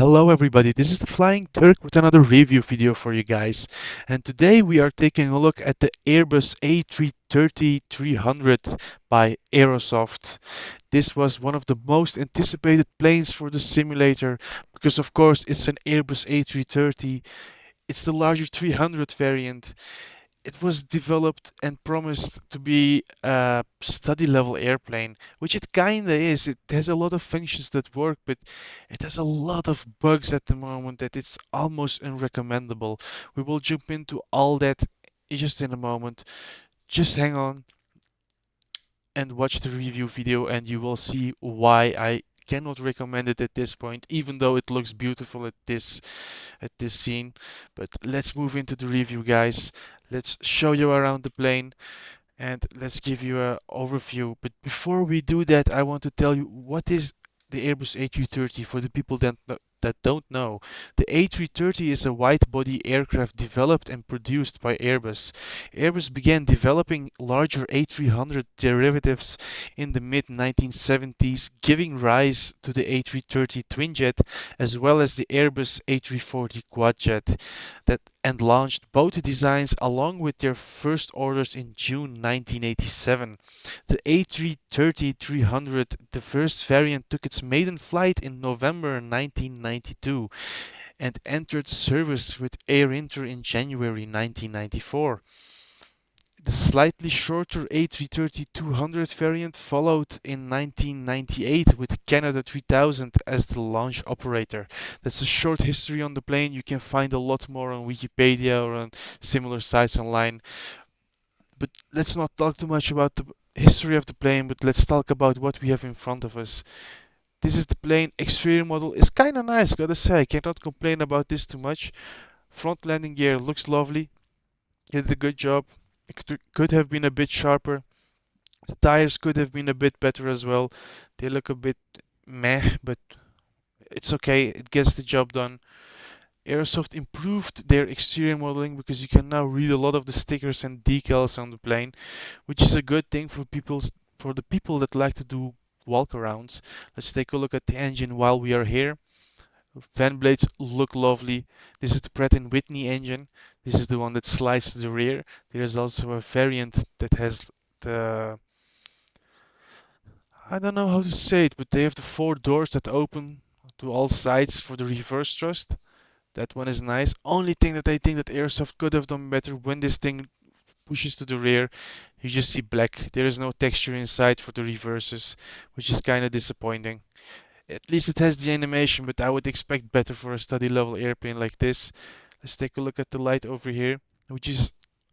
Hello everybody, this is the Flying Turk with another review video for you guys. And today we are taking a look at the Airbus A330-300 by Aerosoft. This was one of the most anticipated planes for the simulator because of course it's an Airbus A330. It's the larger 300 variant. It was developed and promised to be a study level airplane, which it kinda is. It has a lot of functions that work, but it has a lot of bugs at the moment that it's almost unrecommendable. We will jump into all that just in a moment. Just hang on and watch the review video and you will see why I cannot recommend it at this point, even though it looks beautiful at this scene. But let's move into the review, guys. Let's show you around the plane and let's give you an overview. But before we do that, I want to tell you what is the Airbus A330 for the people that don't know. The A330 is a wide-body aircraft developed and produced by Airbus. Airbus began developing larger A300 derivatives in the mid-1970s, giving rise to the A330 twinjet as well as the Airbus A340 quadjet that and launched both designs along with their first orders in June 1987. The A330-300, the first variant, took its maiden flight in November 1992 and entered service with Air Inter in January 1994. The slightly shorter A330-200 variant followed in 1998 with Canada 3000 as the launch operator. That's a short history on the plane. You can find a lot more on Wikipedia or on similar sites online. But let's not talk too much about the history of the plane, but let's talk about what we have in front of us. This is the plane. Exterior model is kinda nice, gotta say. I cannot complain about this too much. Front landing gear looks lovely. Did a good job. It could have been a bit sharper. The tires could have been a bit better as well. They look a bit meh, but it's okay. It gets the job done. Aerosoft improved their exterior modeling because you can now read a lot of the stickers and decals on the plane, which is a good thing for the people that like to do walkarounds. Let's take a look at the engine while we are here. Fan blades look lovely. This is the Pratt& and Whitney engine. This is the one that slides to the rear. There is also a variant that has the, I don't know how to say it, but they have the four doors that open to all sides for the reverse thrust. That one is nice. Only thing that I think that Airsoft could have done better, when this thing pushes to the rear, you just see black. There is no texture inside for the reverses, which is kind of disappointing. At least it has the animation, but I would expect better for a study level airplane like this. Let's take a look at the light over here, which is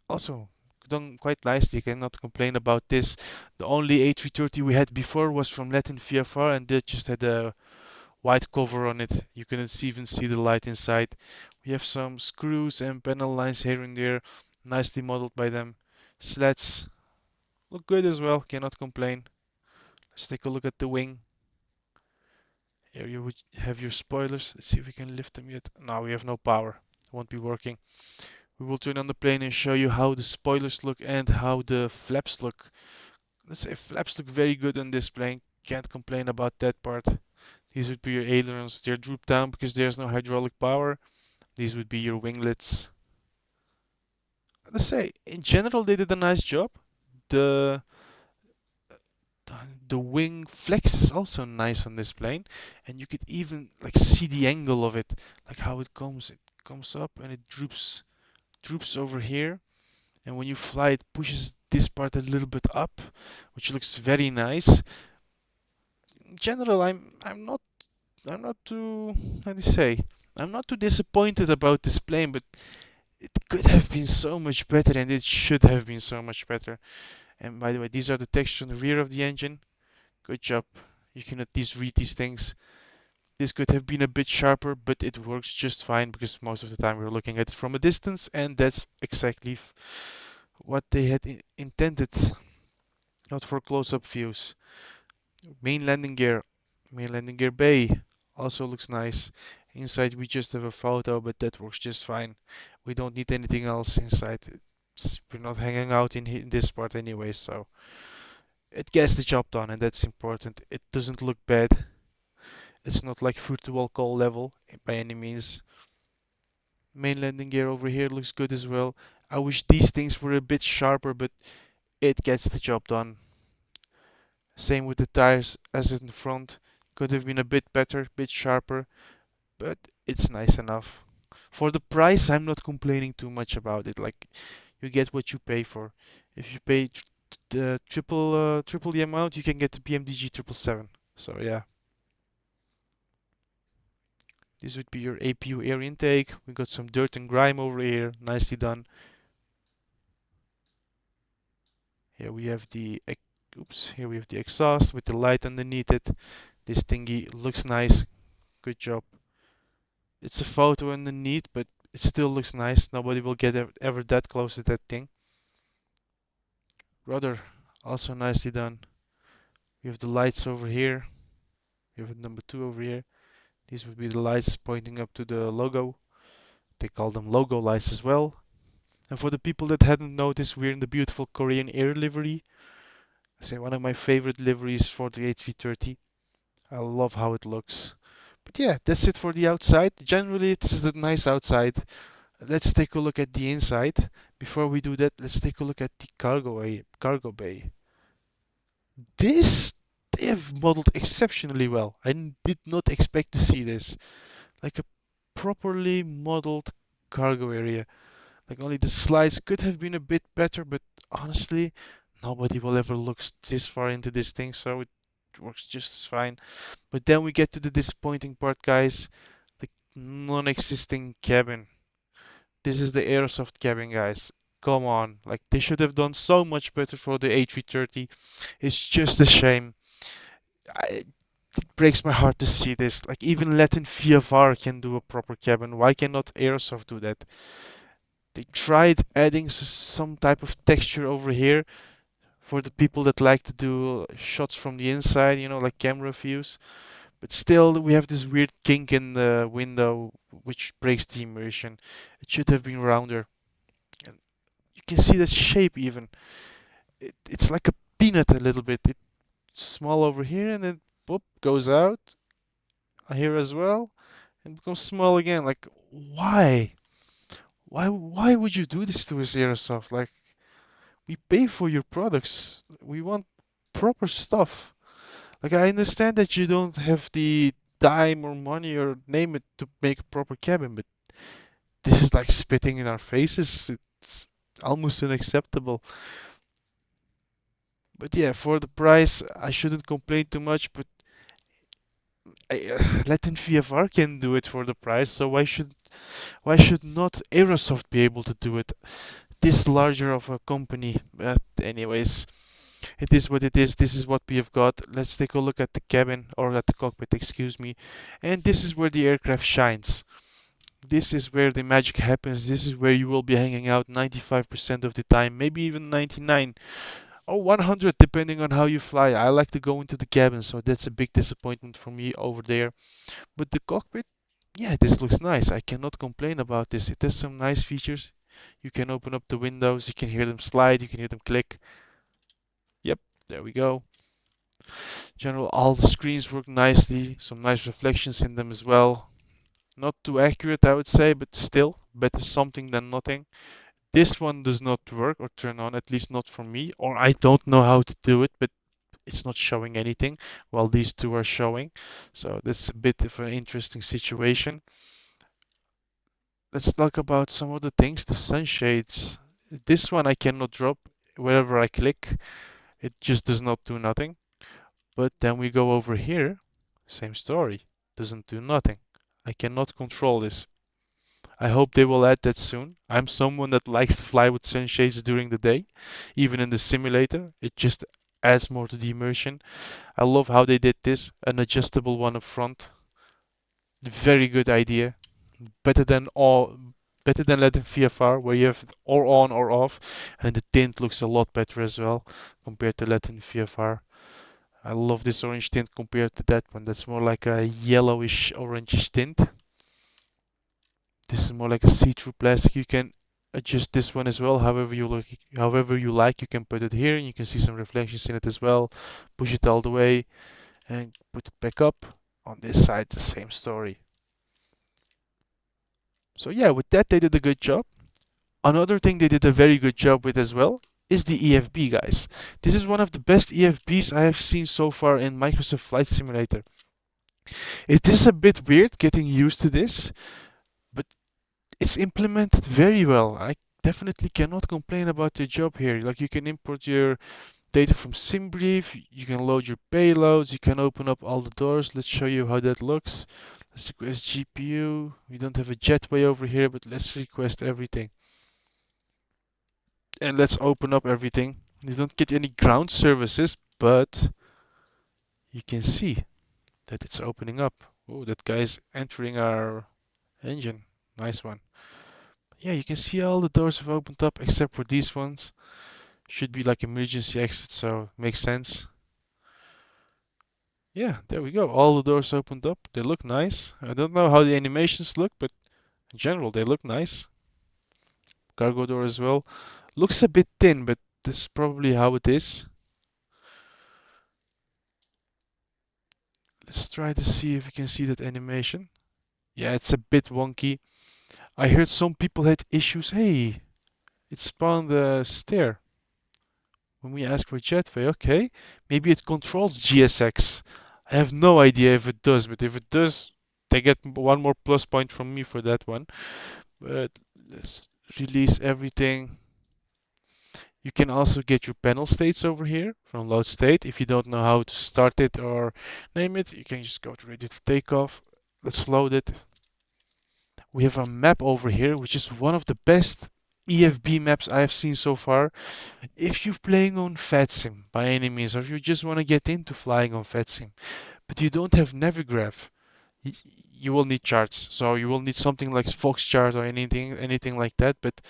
also done quite nicely. Cannot complain about this. The only A330 we had before was from Latin VFR, and they just had a white cover on it. You couldn't even see the light inside. We have some screws and panel lines here and there, nicely modeled by them. Slats look good as well, cannot complain. Let's take a look at the wing. Here you would have your spoilers. Let's see if we can lift them yet. No, we have no power. Won't be working. We will turn on the plane and show you how the spoilers look and how the flaps look. Let's say flaps look very good on this plane. Can't complain about that part. These would be your ailerons. They're drooped down because there's no hydraulic power. These would be your winglets. Let's say, in general, they did a nice job. The the wing flex is also nice on this plane, and you could even like see the angle of it, like how it comes. It comes up and it droops over here, and when you fly, it pushes this part a little bit up, which looks very nice. In general, I'm not too, how do you say, I'm not too disappointed about this plane, but it could have been so much better and it should have been so much better. And by the way, these are the textures on the rear of the engine. Good job. You can at least read these things. This could have been a bit sharper, but it works just fine because most of the time we're looking at it from a distance, and that's exactly what they had intended, not for close-up views. Main landing gear, main landing gear bay also looks nice. Inside we just have a photo, but that works just fine. We don't need anything else inside. We're not hanging out in this part anyway, so it gets the job done, and that's important. It doesn't look bad. It's not like virtual call level by any means. Main landing gear over here looks good as well. I wish these things were a bit sharper, but it gets the job done. Same with the tires as in the front. Could have been a bit better, bit sharper, but it's nice enough. For the price, I'm not complaining too much about it. Like, you get what you pay for. If you pay the triple the amount, you can get the BMDG 777. So yeah, this would be your APU air intake. We got some dirt and grime over here, nicely done. Here we have the oops, here we have the exhaust with the light underneath it. This thingy looks nice. Good job. It's a photo underneath, but it still looks nice. Nobody will get ever that close to that thing. Rudder, also nicely done. We have the lights over here. We have number 2 over here. These would be the lights pointing up to the logo. They call them logo lights as well. And for the people that hadn't noticed, we're in the beautiful Korean Air livery. I say one of my favorite liveries for the A330. I love how it looks. But yeah, that's it for the outside. Generally, it's a nice outside. Let's take a look at the inside. Before we do that, let's take a look at the cargo bay. This they have modeled exceptionally well. Did not expect to see this. Like a properly modeled cargo area. Like only the slides could have been a bit better, but honestly, nobody will ever look this far into this thing, so it works just fine. But then we get to the disappointing part, guys. The non-existing cabin. This is the Aerosoft cabin, guys. Come on, like they should have done so much better for the A330. It's just a shame. It breaks my heart to see this. Like even Latin VFR can do a proper cabin. Why cannot Aerosoft do that? They tried adding some type of texture over here for the people that like to do shots from the inside, like camera views. But still, we have this weird kink in the window which breaks the immersion. It should have been rounder. And you can see the shape even. It's like a peanut a little bit. It's small over here and then boop, goes out here as well and becomes small again. Like, why? Why would you do this to us, Aerosoft? Like, we pay for your products. We want proper stuff. Like, I understand that you don't have the time or money or name it to make a proper cabin, but this is like spitting in our faces. It's almost unacceptable. But yeah, for the price, I shouldn't complain too much. But Latin VFR can do it for the price, so why should not Aerosoft be able to do it? This larger of a company. But anyways, it is what it is. This is what we have got. Let's take a look at the cabin or at the cockpit, excuse me. And this is where the aircraft shines. This is where the magic happens. This is where you will be hanging out 95% of the time, maybe even 99 or 100 depending on how you fly. I like to go into the cabin, so that's a big disappointment for me over there. But the cockpit, yeah, this looks nice. I cannot complain about this. It has some nice features. You can open up the windows, you can hear them slide, you can hear them click. Yep, there we go. General, all the screens work nicely. Some nice reflections in them as well. Not too accurate, I would say, but still better something than nothing. This one does not work or turn on, at least not for me, or I don't know how to do it, but it's not showing anything while these two are showing. So that's a bit of an interesting situation. Let's talk about some other things. The sunshades. This one I cannot drop. Wherever I click, it just does not do nothing. But then we go over here. Same story. Doesn't do nothing. I cannot control this. I hope they will add that soon. I'm someone that likes to fly with sunshades during the day, even in the simulator. It just adds more to the immersion. I love how they did this. An adjustable one up front. Very good idea. Better than all better than letting VFR where you have it or on or off, and the tint looks a lot better as well compared to letting VFR. I love this orange tint compared to that one. That's more like a yellowish orange tint. This is more like a see-through plastic. You can adjust this one as well however you like. You can put it here and you can see some reflections in it as well. Push it all the way and put it back up. On this side, the same story. So yeah, with that they did a good job. Another thing they did a very good job with as well is the EFB, guys. This is one of the best EFBs I have seen so far in Microsoft Flight Simulator. It is a bit weird getting used to this, but it's implemented very well. I definitely cannot complain about the job here. Like, you can import your data from SimBrief, you can load your payloads, you can open up all the doors. Let's show you how that looks. Let's request GPU. We don't have a jetway over here, but let's request everything. And let's open up everything. You don't get any ground services, but you can see that it's opening up. Oh, that guy's entering our engine. Nice one. Yeah, you can see all the doors have opened up except for these ones. Should be like emergency exit, so makes sense. Yeah, there we go. All the doors opened up. They look nice. I don't know how the animations look, but in general, they look nice. Cargo door as well. Looks a bit thin, but this is probably how it is. Let's try to see if we can see that animation. Yeah, it's a bit wonky. I heard some people had issues. Hey, it spawned a stair. When we ask for jetway, okay, maybe it controls GSX. I have no idea if it does, but if it does, they get one more plus point from me for that one. But let's release everything. You can also get your panel states over here from load state. If you don't know how to start it or name it, you can just go to ready to take off. Let's load it. We have a map over here, which is one of the best EFB maps I have seen so far. If you're playing on FATSIM by any means, or if you just want to get into flying on FATSIM, but you don't have Navigraph, you will need charts. So you will need something like Foxchart or anything like that. But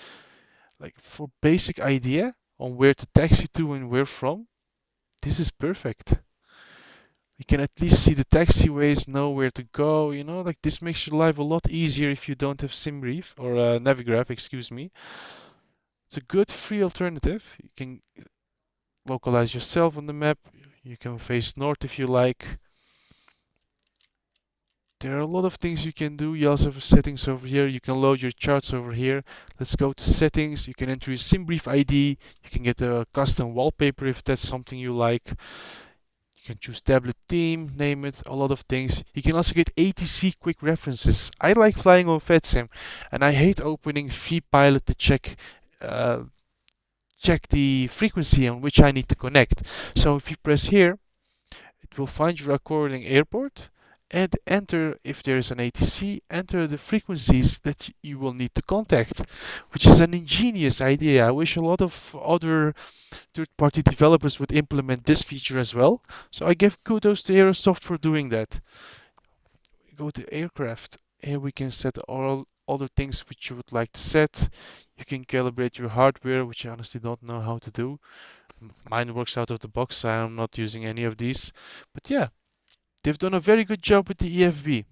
like, for basic idea on where to taxi to and where from, this is perfect. You can at least see the taxiways, know where to go. Like, this makes your life a lot easier if you don't have SimBrief or Navigraph, excuse me. It's a good free alternative. You can localize yourself on the map. You can face north if you like. There are a lot of things you can do. You also have settings over here. You can load your charts over here. Let's go to settings. You can enter your SimBrief ID. You can get a custom wallpaper if that's something you like. You can choose tablet theme, name it, a lot of things. You can also get ATC quick references. I like flying on FedSim, and I hate opening vPilot to uh, check the frequency on which I need to connect. So if you press here, it will find your according airport and enter, if there is an ATC, enter the frequencies that you will need to contact, which is an ingenious idea. I wish a lot of other third-party developers would implement this feature as well. So I give kudos to Aerosoft for doing that. Go to aircraft. Here we can set all other things which you would like to set. You can calibrate your hardware, which I honestly don't know how to do. Mine works out of the box, so I'm not using any of these. But yeah, they've done a very good job with the EFB.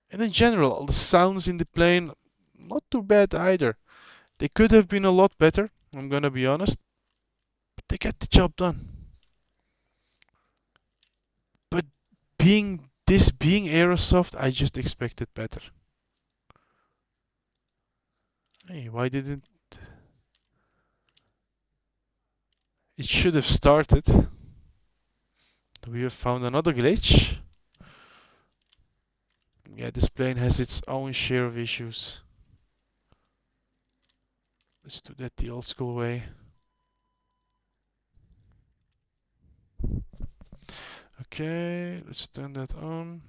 And in general, all the sounds in the plane, not too bad either. They could have been a lot better, I'm gonna be honest, but they get the job done. But being Aerosoft, I just expected better. Hey, why didn't it should have started? We have found another glitch. Yeah, this plane has its own share of issues. Let's do that the old school way. Okay, let's turn that on.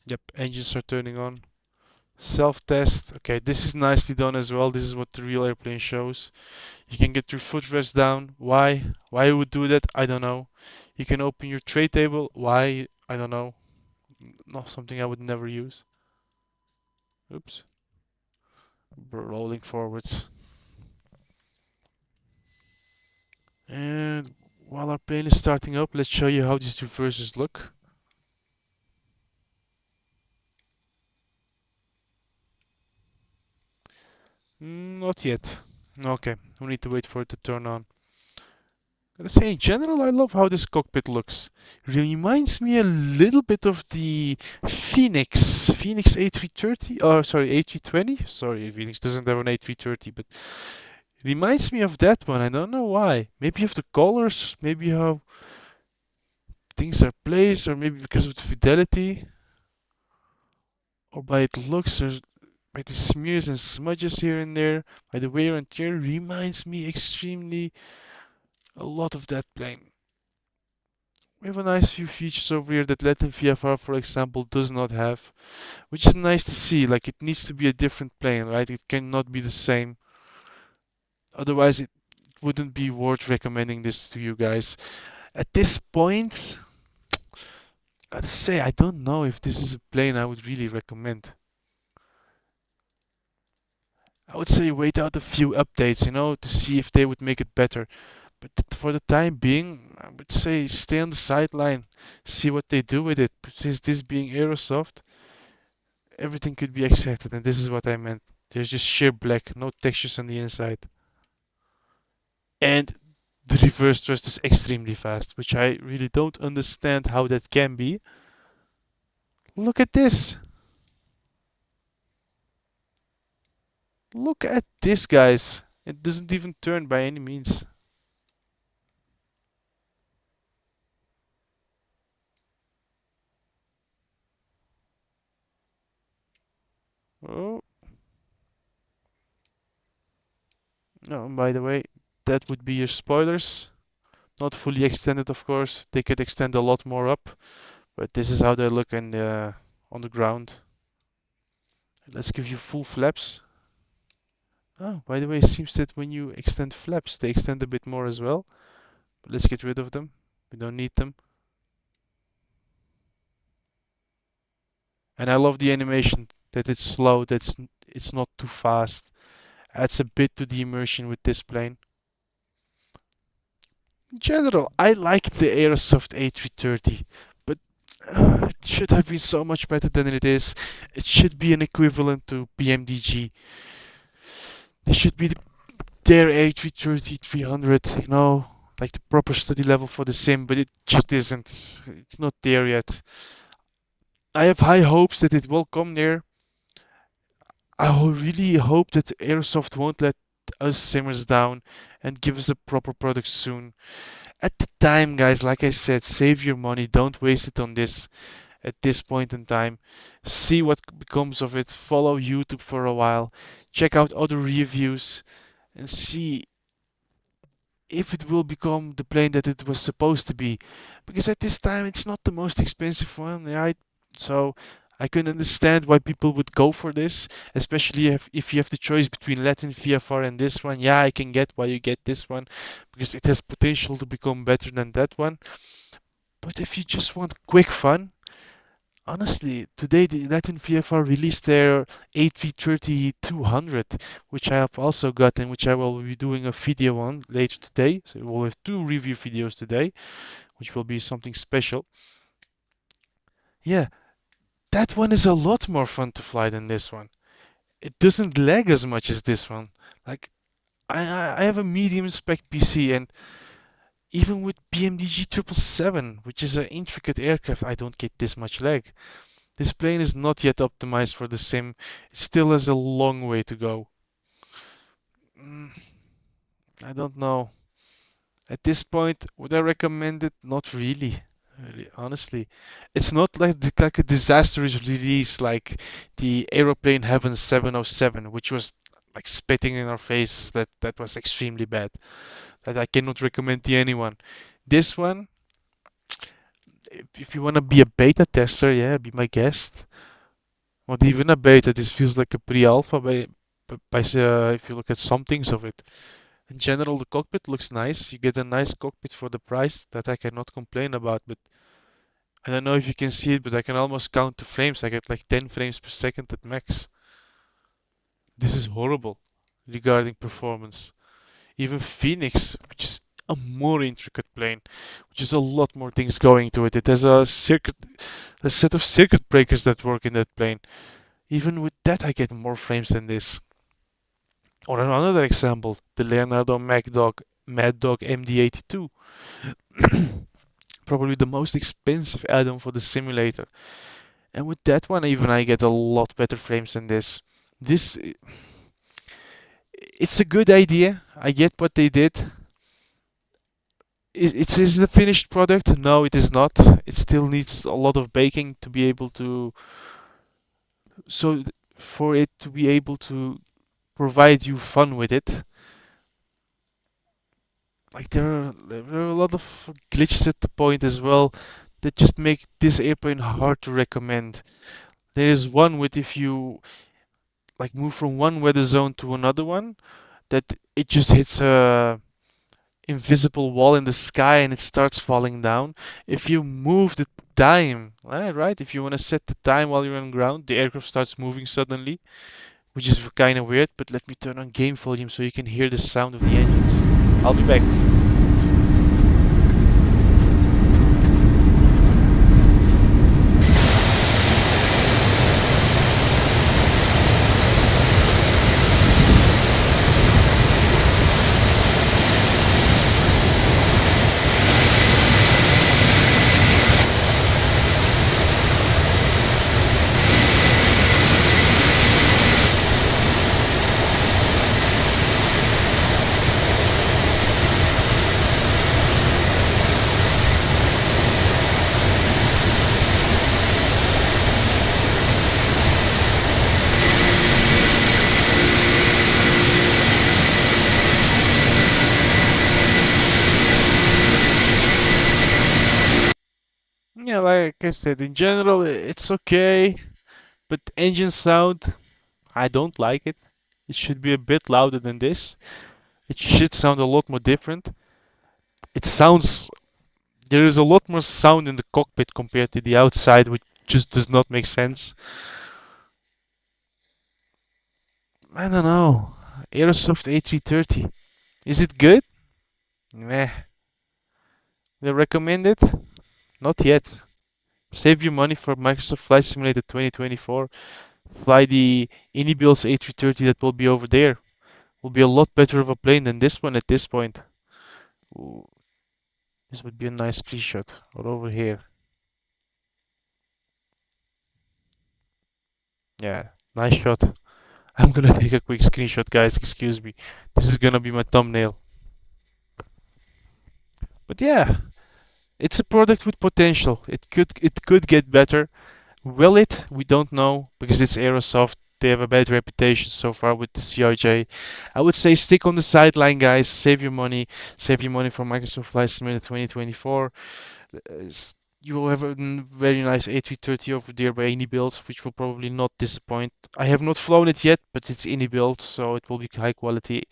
Yep, engines are turning on. Self-test. Okay, this is nicely done as well. This is what the real airplane shows. You can get your footrest down. Why? Why you would do that? I don't know. You can open your tray table. Why? I don't know. Not something I would never use. Oops. Rolling forwards. And while our plane is starting up, let's show you how these reversers look. Not yet. Okay, we need to wait for it to turn on. Let's say in general, I love how this cockpit looks. Reminds me a little bit of the Phoenix A330. Oh, sorry, A320. Sorry, Phoenix doesn't have an A330, but reminds me of that one. I don't know why. Maybe of the colors, maybe how things are placed, or maybe because of the fidelity, or by its looks, or by the smears and smudges here and there, by the wear and tear. Reminds me extremely a lot of that plane. We have a nice few features over here that Latin VFR, for example, does not have, which is nice to see. Like, it needs to be a different plane, right? It cannot be the same. Otherwise, it wouldn't be worth recommending this to you guys. At this point, I'd say I don't know if this is a plane I would really recommend. I would say wait out a few updates, to see if they would make it better. But for the time being, I would say stay on the sideline, see what they do with it. But since this being Aerosoft, everything could be accepted, and this is what I meant. There's just sheer black, no textures on the inside. And the reverse thrust is extremely fast, which I really don't understand how that can be. Look at this. Look at this, guys. It doesn't even turn by any means. Oh, no, by the way, that would be your spoilers. Not fully extended, of course. They could extend a lot more up, but this is how they look on the ground. Let's give you full flaps. Oh, by the way, it seems that when you extend flaps, they extend a bit more as well. But let's get rid of them. We don't need them. And I love the animation that it's slow, it's not too fast. Adds a bit to the immersion with this plane. In general, I like the Aerosoft A330, but it should have been so much better than it is. It should be an equivalent to PMDG. There should be their A330-300, like the proper study level for the sim, but it just isn't. It's not there yet. I have high hopes that it will come there. Really hope that Aerosoft won't let us simmers down and give us a proper product soon. At the time, guys, like I said, save your money. Don't waste it on this at this point in time. See what becomes of it. Follow YouTube for a while. Check out other reviews and see if it will become the plane that it was supposed to be. Because at this time, it's not the most expensive one, right? So I can understand why people would go for this, especially if you have the choice between Latin VFR and this one. Yeah, I can get why you get this one because it has potential to become better than that one. But if you just want quick fun, honestly, today the Latin VFR released their A330-200, which I have also got and which I will be doing a video on later today. So we'll have two review videos today, which will be something special. Yeah, that one is a lot more fun to fly than this one. It doesn't lag as much as this one. Like I have a medium spec PC, and even with BMDG 777, which is an intricate aircraft, I don't get this much lag. This plane is not yet optimized for the sim. It still has a long way to go. Mm, I don't know. At this point, would I recommend it? Not really. Honestly, it's not like a disastrous release like the Aeroplane Heaven 707, which was like spitting in our face. That was extremely bad. That I cannot recommend to anyone. This one, if you want to be a beta tester, yeah, be my guest. Not even a beta. This feels like a pre-alpha if you look at some things of it. In general, the cockpit looks nice. You get a nice cockpit for the price that I cannot complain about. But I don't know if you can see it, but I can almost count the frames. I get like 10 frames per second at max. This is horrible regarding performance. Even Phoenix, which is a more intricate plane, which is a lot more things going to it. It has a set of circuit breakers that work in that plane. Even with that, I get more frames than this. Or another example, the Leonardo Mad Dog MD-82, probably the most expensive add-on for the simulator. And with that one, even I get a lot better frames than this. This, it's a good idea. I get what they did. Is the finished product? No, it is not. It still needs a lot of baking to be able to, so for it to be able to provide you fun with it. Like there are a lot of glitches at the point as well that just make this airplane hard to recommend. There is one with if you like move from one weather zone to another one, that it just hits a invisible wall in the sky and it starts falling down. If you move the time, right? If you want to set the time while you're on ground, the aircraft starts moving suddenly, which is kind of weird. But let me turn on game volume so you can hear the sound of the engines. I'll be back. Yeah, like I said, in general, it's okay, but engine sound, I don't like it. It should be a bit louder than this. It should sound a lot more different. It sounds, there is a lot more sound in the cockpit compared to the outside, which just does not make sense. I don't know. Aerosoft A330. Is it good? Meh. They recommend it? Not yet. Save your money for Microsoft Flight Simulator 2024. Fly the Inibil's A330 that will be over there. Will be a lot better of a plane than this one at this point. Ooh, this would be a nice screenshot. Or over here. Yeah, nice shot. I'm gonna take a quick screenshot, guys. Excuse me. This is gonna be my thumbnail. But yeah, it's a product with potential. It could get better. Will it? We don't know because it's Aerosoft. They have a bad reputation so far with the CRJ. I would say stick on the sideline, guys. Save your money. Save your money for Microsoft Flight Simulator 2024. You will have a very nice A330 over there by any builds, which will probably not disappoint. I have not flown it yet, but it's any build, so it will be high quality.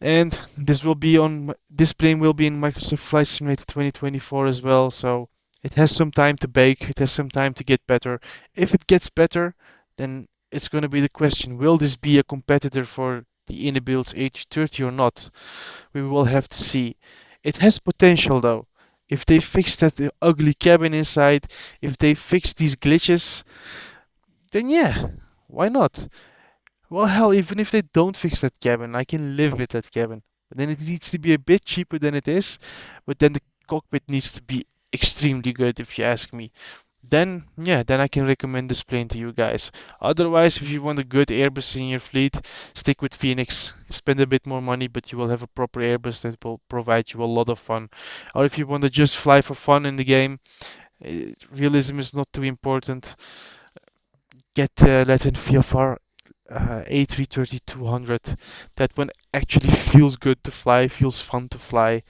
And this plane will be in Microsoft Flight Simulator 2024 as well, so it has some time to bake, it has some time to get better. If it gets better, then it's going to be the question, will this be a competitor for the Inabuild H30 or not? We will have to see. It has potential though. If they fix that ugly cabin inside, if they fix these glitches, then yeah, why not? Well, hell, even if they don't fix that cabin, I can live with that cabin. But then it needs to be a bit cheaper than it is, but then the cockpit needs to be extremely good, if you ask me. Then, yeah, then I can recommend this plane to you guys. Otherwise, if you want a good Airbus in your fleet, stick with Phoenix. Spend a bit more money, but you will have a proper Airbus that will provide you a lot of fun. Or if you want to just fly for fun in the game, realism is not too important. Get Latin VFR A330-200. That one actually feels good to fly, feels fun to fly.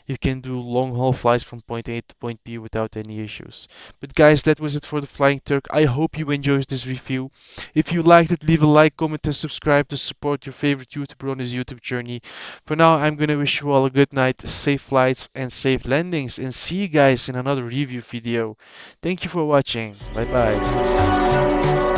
You can do long haul flights from point A to point B without any issues. But guys, that was it for the Flying Turk. I hope you enjoyed this review. If you liked it, leave a like, comment, and subscribe to support your favorite YouTuber on his YouTube journey. For now, I'm gonna wish you all a good night, safe flights, and safe landings, and see you guys in another review video. Thank you for watching. Bye bye.